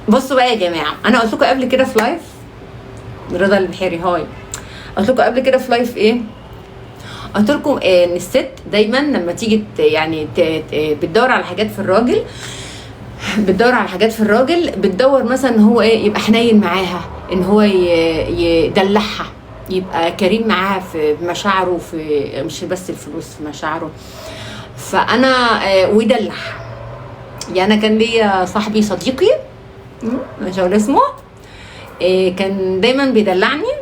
بصوا بقى يا جماعه، انا قلت لكم قبل كده في لايف رضا البحيري هاي، قلت لكم قبل كده في لايف ايه؟ قلت لكم ان الست دايما لما تيجي يعني بتدور على حاجات في الراجل، بتدور مثلا ان هو ايه، يبقى حنين معاها، ان هو يدلعها، يبقى كريم معاها في مشاعره، في مش بس الفلوس، في مشاعره. فانا ويدلعها. يعني انا كان ليا صاحبي صديقي مش هقول اسمه، كان دايما بيدلعني،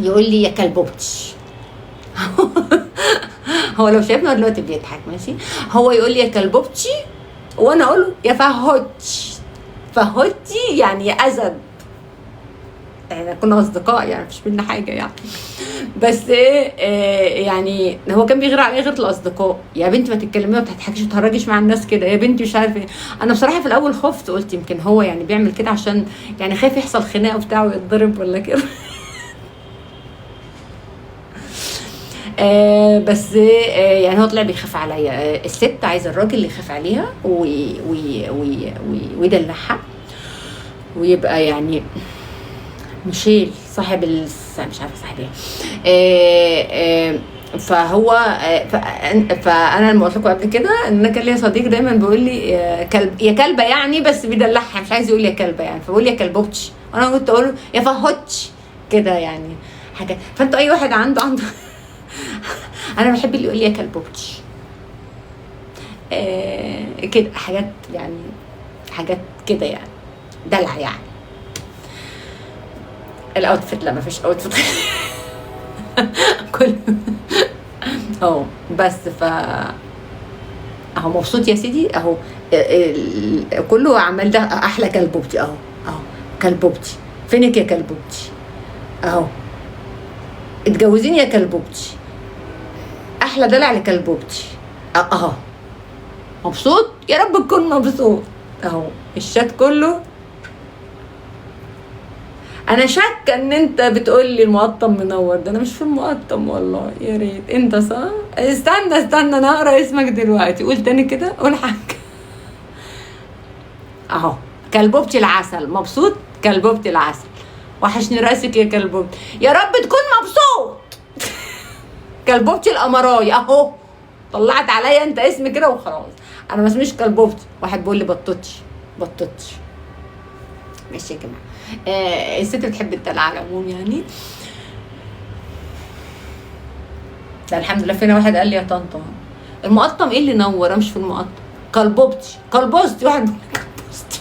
يقول لي يا كلبوبتي. هو لو شايفنا دلوقتي بيضحك ماشي، هو يقول لي يا كلبوبتي، وانا اقول له يا فهوتي. فهوتي يعني يا ازد. احنا كنا اصدقاء يعني مفيش بينا حاجه يعني، بس يعني هو كان بيغير عليا غير الاصدقاء. يا بنتي ما تتكلمي ما بتضحكيش وتهرجيش مع الناس كده، يا بنتي مش عارفه ايه. انا بصراحه في الاول خفت، قلت يمكن هو يعني بيعمل كده عشان يعني خايف يحصل خناقه وبتاع ويتضرب ولا كده. بس يعني هو طلع بيخاف عليا. الست عايزه الراجل اللي يخاف عليها ويدلعها، ويبقى يعني ميشيل صاحب مش عارفه صاحب ايه. فهو فانا لما قلت لكم قبل كده ان انا كان ليا صديق دايما بيقول لي يا كلبه يعني، بس بيدلعها مش عايز يقول يا كلبه يعني، فبقول يا كلبوبتش، وانا كنت اقول له يا فهوتش كده يعني حاجه. فانتوا اي واحد عنده انا بحب اللي يقول لي يا كلبوبتش كده، حاجات يعني، حاجات كده يعني، دلع يعني. الاوتفيت لا مفيش اوتفيت. كل بس اهو مبسوط يا سيدي اهو، كله عمال ده احلى كلبوبتي اهو، كلبوبتي فينك يا كلبوبتي اهو، اتجوزيني يا كلبوبتي، احلى دلع لكلبوبتي اهو. مبسوط يا رب تكون مبسوط اهو. الشات كله انا شاكه ان انت بتقول لي المقطم منور، ده انا مش في المقطم والله، يا ريت انت صح. استنى انا هقرا اسمك دلوقتي، قول تاني كده، قول حاجه اهو. كلبوبتي العسل، مبسوط كلبوبتي العسل، وحشني راسك يا كلبوبتي، يا رب تكون مبسوط. كلبوبتي القمراي اهو، طلعت عليا انت اسم كده وخلاص، انا ما اسميش كلبوبتي. واحد بيقول لي بطوتش ماشي يا جماعه. الست بتحب الدلع على العموم يعني. ده الحمد لله فينا واحد قال لي يا طنطا المقطم ايه اللي نور، انا مش في المقطم. كلبوبتي واحد بيقول لي كلبوستي.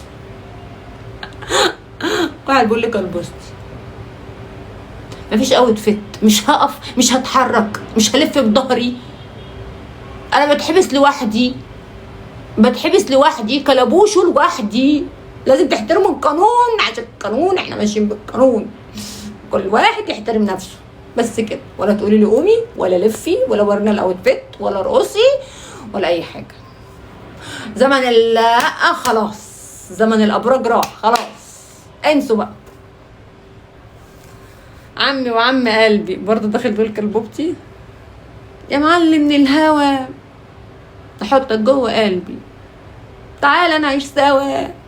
واحد بيقول لي كلبوستي. مفيش اوتفيت، مش هقف، مش هتحرك، مش هلف بظهري، انا بتحبس لوحدي، كلبوشه لوحدي. لازم تحترموا القانون، عشان القانون احنا ماشيين بالقانون، كل واحد يحترم نفسه بس كده. ولا تقولي لي قومي ولا لفي ولا ورنا الاوتفيت ولا رقصي ولا اي حاجه. زمن خلاص، زمن الابراج راح خلاص، انسوا بقى. عمي وعم قلبي برضه داخل بيقول كلبوبتي، يا معلم من الهوا احطك جوه قلبي، تعال نعيش سوا.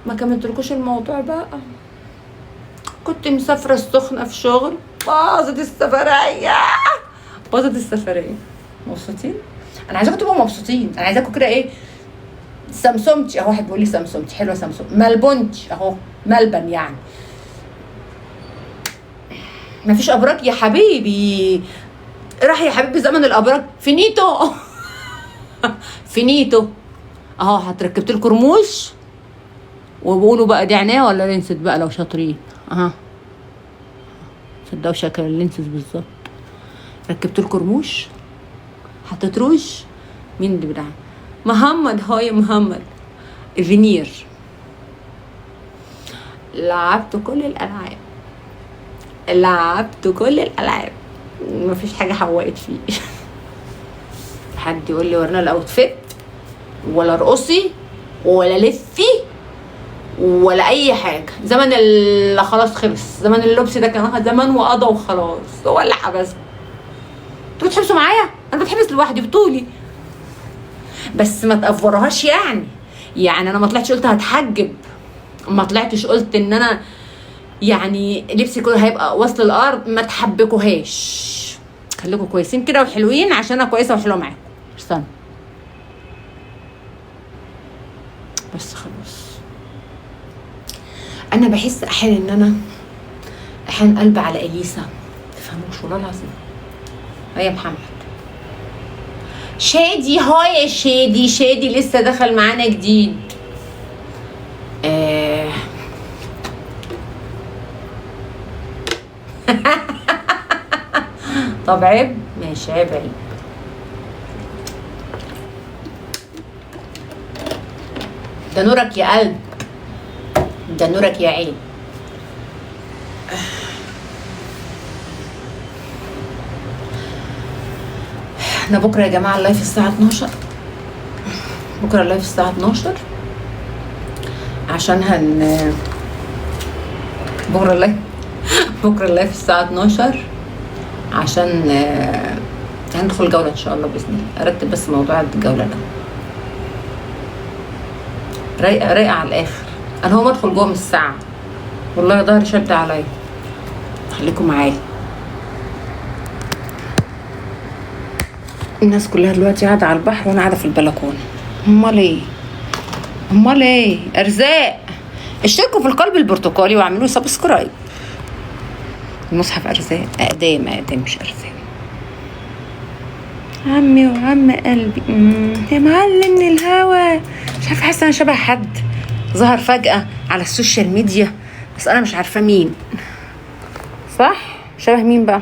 ما كملتلكوش الموضوع بقى، كنت مسافرة السخنة في شغل، باظت السفرية. مبسوطين؟ انا عايزاكم تبقوا مبسوطين، انا عايزاكم كده ايه، سمسمتي اهو. واحد بيقول لي سمسمتي حلوه، سمسم ملبنتي اهو، ملبن يعني. مفيش ابراج يا حبيبي، راح يا حبيبي زمن الابراج فينيتو. فينيتو اهو. هتركبت لكم رموش وبقولوا بقى دي عينيها ولا لينسز بقى لو شاطرين اها، صدقوا شكل اللينسز بالظبط. ركبت لكم رموش، حطيت روج. مين اللي بتاع محمد؟ هاي محمد فينير. لعبت كل الالعاب، مفيش حاجه حوقت فيه. حد يقول لي ورنا الاوتفيت ولا ارقصي ولا لفي ولا اي حاجه. زمن اللي خلاص خلص، زمن اللبس ده كان زمان وقضى وخلاص. هو اللي حبسكم، انتوا بتحبسوا معايا، انا بتحبس لوحدي بطولي. بس ما تقفروهاش يعني انا ما طلعتش قلت هتحجب ما طلعتش قلت ان انا يعني لبسي كله هيبقى وصل الارض. ما تحبكوهاش، خليكم كويسين كده وحلوين عشان انا كويسه وحلوه معاكم. استنى بس خلاص. انا بحس احيانا ان انا احيانا قلبي على اليسا، تفهموش والله العظيم. يا محمد شادي، هاي يا شادي، شادي لسه دخل معانا جديد. طب عيب، ماشي عيب عيب. ده نورك يا قلب، ده نورك يا عين. احنا بكره يا جماعه اللايف الساعه 12، بكره اللايف الساعه 12 عشان بكره اللايف الساعه 12 عشان هندخل جوله ان شاء الله باذن الله. ارتب بس موضوع الجوله ده، رايقه رايقه على الاخر. انا هو ادخل جوه من الساعه، والله ظهري شد عليا. خليكم معايا. الناس كلها دلوقتي قاعده على البحر وانا قاعده في البلكونه. امال ايه؟ امال ايه؟ ارزاق. اشتركوا في القلب البرتقالي واعملوا سبسكرايب. المصحف ارزاق، اقدام مش ارزاق. عمي وعم قلبي يا معلم من الهوا. مش عارفه، حاسه انا شبه حد ظهر فجاه على السوشيال ميديا بس انا مش عارفه مين. صح؟ شبه مين بقى؟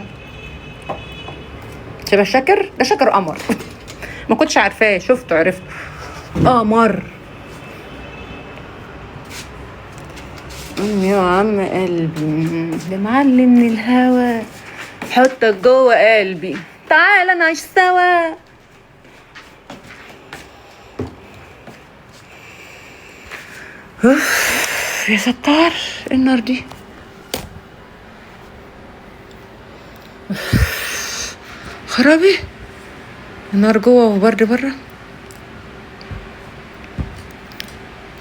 شبه شاكر؟ ده شاكر قمر. ما كنتش عارفاه، شفته عرفته. قمر. يا عم قلبي ده معلم من الهوا، حطك جوه قلبي تعالى نعيش سوا. يا ستار النار دي. خرابي، النار جوه وبرد بره.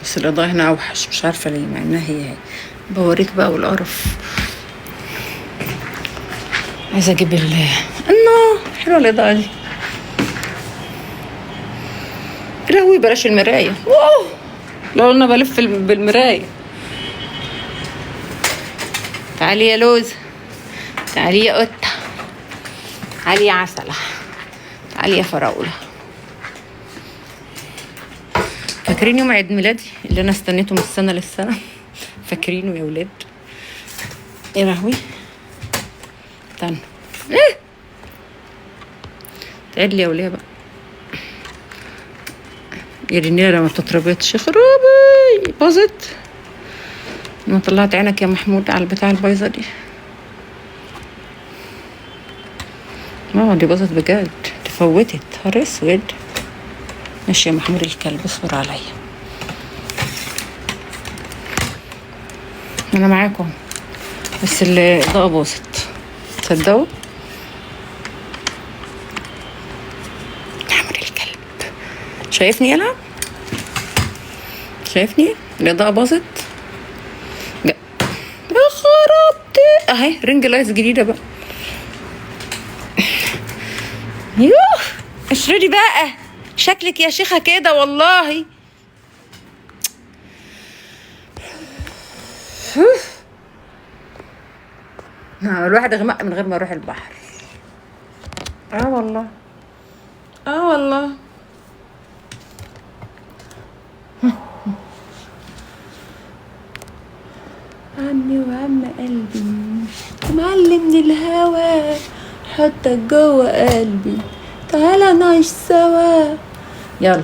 بس الاضاءة هنا اوحش، مش عارفه ليه، مع انها هي بوريك بقى والقرف. عايزه اجيب الله حلوه الاضاءه دي. لهوي بلاش المرايه. واو لو انا بلف بالمرايه. تعالي يا لوز، تعالي يا قطه، تعالي يا عسله، تعالي يا فراوله. فاكرين يوم عيد ميلادي اللي انا استنيته من السنه للسنه؟ فاكرينه يا ولاد؟ ايه لهوي. استنى ايه تعد لي يا وليه بقى يا رينيرا، ما بتتربطش. خرابي باظت. ما طلعت عينك يا محمود على البتاع البايظه دي. دي باظت بجد، تفوتت. نهار اسود. ماشي يا محمود الكلب، اصبر عليا انا معاكم. بس الاضاءه باظت تصدقوا. محمود الكلب شايفني يلا؟ شايفني؟ الاضاءه باظت. يا خربتي اهي رينج لايتس جديده بقى. يوه اشردي بقى شكلك يا شيخه كده والله. الواحد غمق من غير ما يروح البحر. والله والله. عمي وعم قلبي معلم من الهوا، حطك جوه قلبي تعالى نعيش سوا. يلا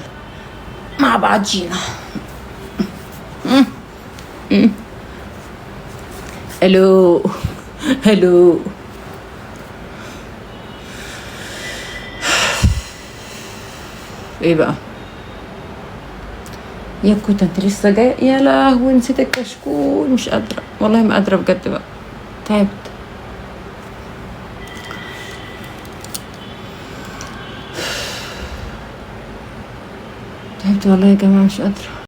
مع بعضينا. الو الو. ايه بقى يا كوتا انت لسه جاي؟ يا لهوي نسيت الكشكول. مش قادره والله، ما قادره بجد بقى، تعبت. تعبت والله يا جماعه، مش قادره.